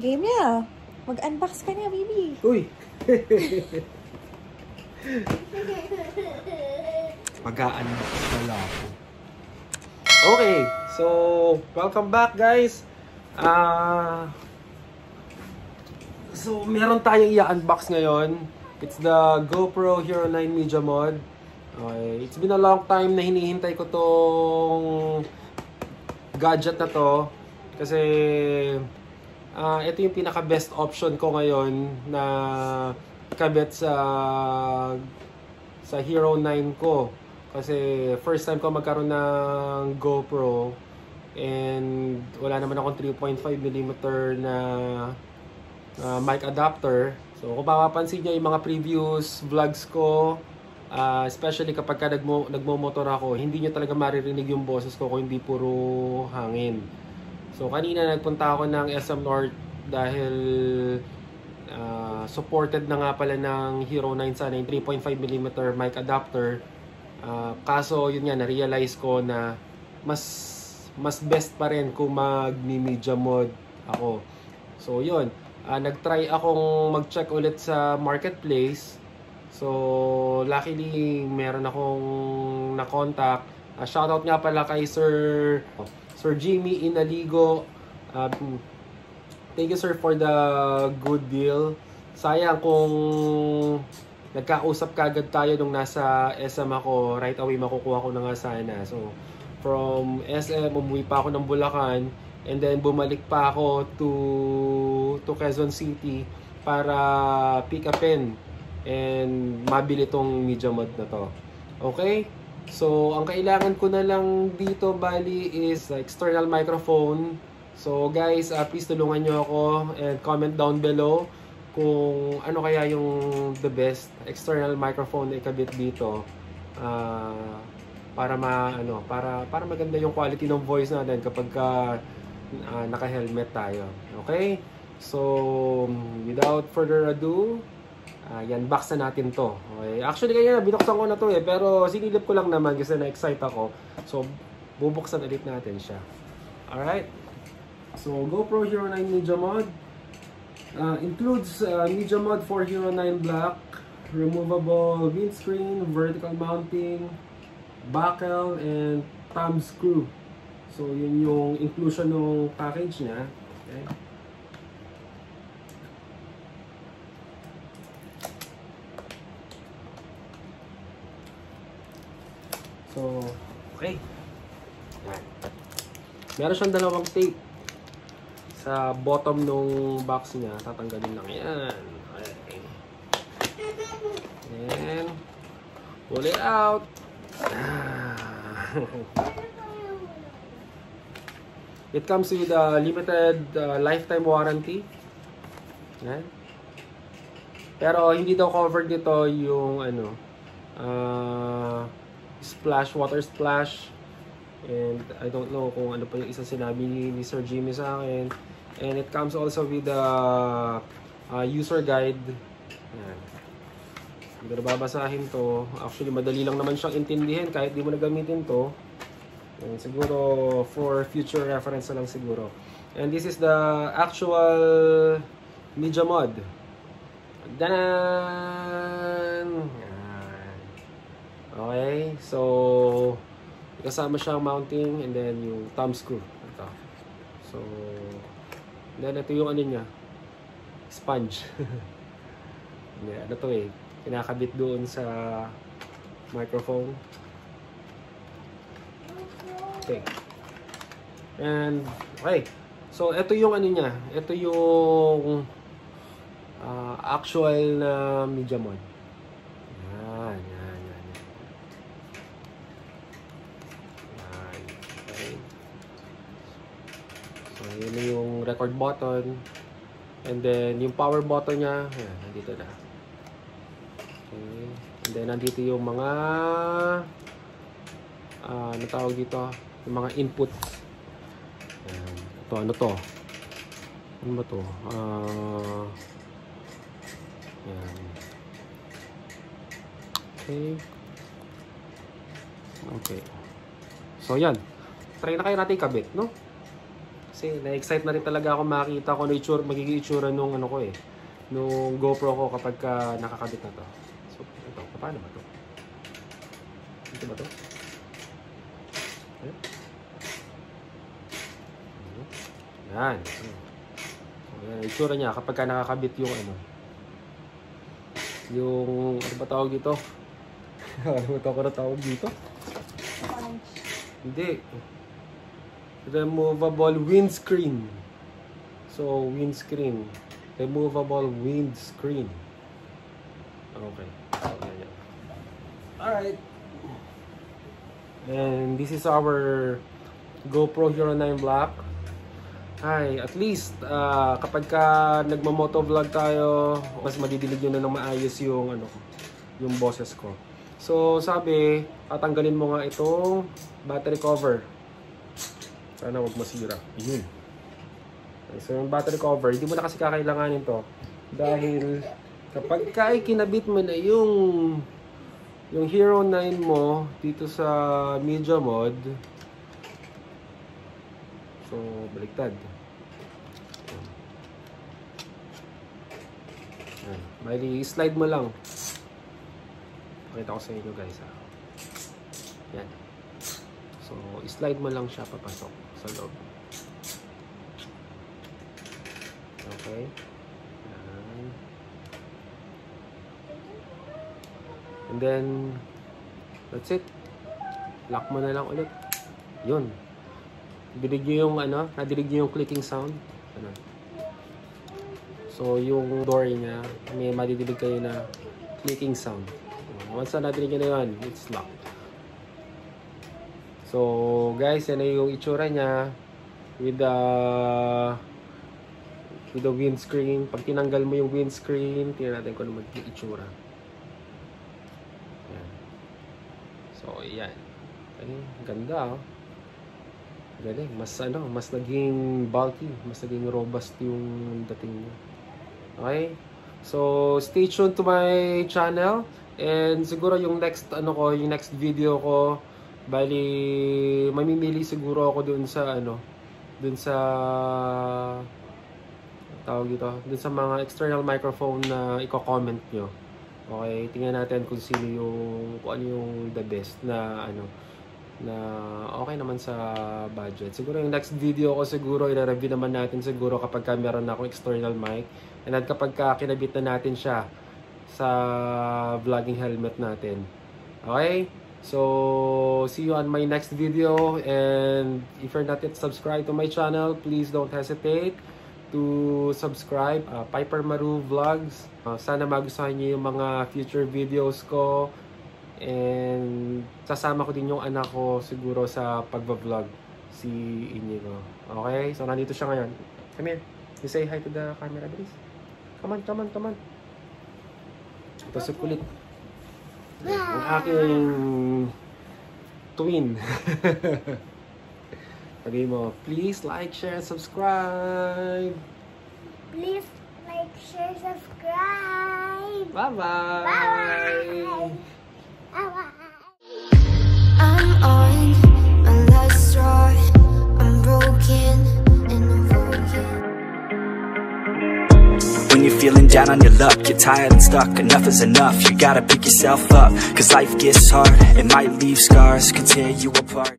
Game na. Mag-unbox ka na, baby. Uy! Mag-unbox pala ako. Okay, so welcome back guys. So meron tayong i-unbox ngayon. It's the GoPro Hero 9 Media Mod. Okay, it's been a long time na hinihintay ko tong gadget na to. Kasi ito yung pinaka best option ko ngayon na kabit sa Hero 9 ko. Kasi first time ko magkaroon ng GoPro and wala naman akong 3.5mm na mic adapter. So kung mapapansin nyo yung mga previous vlogs ko, especially kapag nagmo-motor ako, hindi nyo talaga maririnig yung boses ko kung hindi puro hangin. So kanina nagpunta ako ng SM North dahil supported na nga pala ng Hero 9 sana yung 3.5mm mic adapter. Kaso yun nga, na-realize ko na mas best pa rin kung mag-media mod ako. So yun, nag-try akong mag-check ulit sa marketplace. So luckily meron akong na-contact. Shoutout nga pala kay Sir Jimmy Inaligo. Thank you sir for the good deal. Sayang kung nagkausap kagad tayo nung nasa SM ako, right away makukuha ko na nga sana. So from SM, umuwi pa ako ng Bulacan and then bumalik pa ako to Quezon City para pick upin and mabili tong media mod na to. Okay? So ang kailangan ko na lang dito bali is external microphone. So guys, please tulungan nyo ako and comment down below kung ano kaya yung the best external microphone na ikabit dito para maganda yung quality ng voice natin kapag naka-helmet tayo. Okay? So without further ado, yan, box na natin to. Okay? Actually kaya binuksan ko na to pero sinilip ko lang naman kasi na-excite ako. So bubuksan ulit natin siya. Alright? So GoPro Hero 9 Media Mod includes media mod for Hero 9 Black, removable windscreen, vertical mounting, buckle, and thumb screw. So yun yung inclusion ng package niya. Okay. So, okay. Meron siyang dalawang tape sa bottom nung box niya. Tatanggalin lang yan. Okay. And pull it out. It comes with a limited lifetime warranty. Yan. Pero hindi daw covered dito yung splash, water splash. And I don't know kung ano pa yung isa sinabi ni Sir Jimmy sa akin. And it comes also with a user guide. Ayan. Hindi na babasahin to. Actually, madali lang naman siyang intindihin kahit di mo na gamitin to. And siguro for future reference na lang siguro. And this is the actual media mod. Danan! Okay, so kasama siyang mounting and then yung thumb screw. Ito. So, then ito yung ano niya, sponge. Yeah, ano to kinakabit doon sa microphone. Okay. And, okay. So, ito yung ano niya. Ito yung actual na media mod. Yan. So, yun na yung record button. And then, yung power button niya, ayan, nandito na. Okay. And then, nandito yung mga ano tawag dito? Yung mga inputs. Ayan. Ito, ano to? Ano ba to? Ayan. Okay. Okay. So, yan. Try na kayo natin ikabit, no? Kasi na-excite na rin talaga ako makita kung ano magiging itsura nung ano ko eh. Nung GoPro ko kapag nakakabit na to. So, ito. Paano ba to? Ito ba to? Ayan. Yan. So, yan. Itsura niya kapag nakakabit yung ano. Yung, ano ba tawag dito? Ano ba tawag dito? Hindi. Removable windscreen. So, windscreen. Removable windscreen. Okay. Alright. And this is our GoPro Hero 9 Black. Hi, at least kapag nagmo-motovlog tayo, mas madidinig nyo na ng maayos yung ano, yung boses ko. So, sabi, tatanggalin mo nga itong battery cover. Sana wag masira. Yun. So, yung battery cover, hindi mo na kasi kakailanganin to. Dahil, kapag kinabit mo na yung Hero 9 mo dito sa media mode, so, baliktad. Bali, slide mo lang. Pakita ko sa inyo guys. Yan. So, slide mo lang siya papasok sa loob. Okay. Yan. And then, that's it. Lock mo na lang ulit. Yun. Dinig nyo yung ano, nadinig nyo yung clicking sound. Ano. So, yung door niya, may madidinig kayo na clicking sound. Once na nadinig nyo na yun, it's locked. So, guys, yan na yung itsura niya with the windscreen. Pag tinanggal mo yung windscreen, tingnan natin kung ano magiging itsura. Yan. So, yan. Ay, ganda, oh. Galing. Mas naging bulky, mas naging robust yung dating niya. Okay? So, stay tuned to my channel. And siguro yung next video ko, bali mamimili siguro ako dun sa tawag dito, dun sa mga external microphone na i-comment nyo. Okay, tingnan natin kung ano yung the best na na okay naman sa budget. Siguro yung next video ko siguro i-review naman natin siguro kapag meron na akong external mic, and then kapag kinabit na natin siya sa vlogging helmet natin. Okay? So, see you on my next video, and if you're not yet subscribed to my channel, please don't hesitate to subscribe. Piper Maru Vlogs. Sana magustuhan niyo yung mga future videos ko. And sasama ko din yung anak ko siguro sa pagbablog, si Inigo. Okay? So, nandito siya ngayon. Come here. You say hi to the camera, please. Come on. Ito si kulit. Ang aking twin. Sabi mo, please like, share, subscribe. Please like, share, subscribe. Bye-bye. Bye-bye. I'm on my last straw. I'm broken and I'm broken. When you're feeling down on your luck, you're tired and stuck, enough is enough. You gotta pick yourself up, cause life gets hard. It might leave scars, can tear you apart.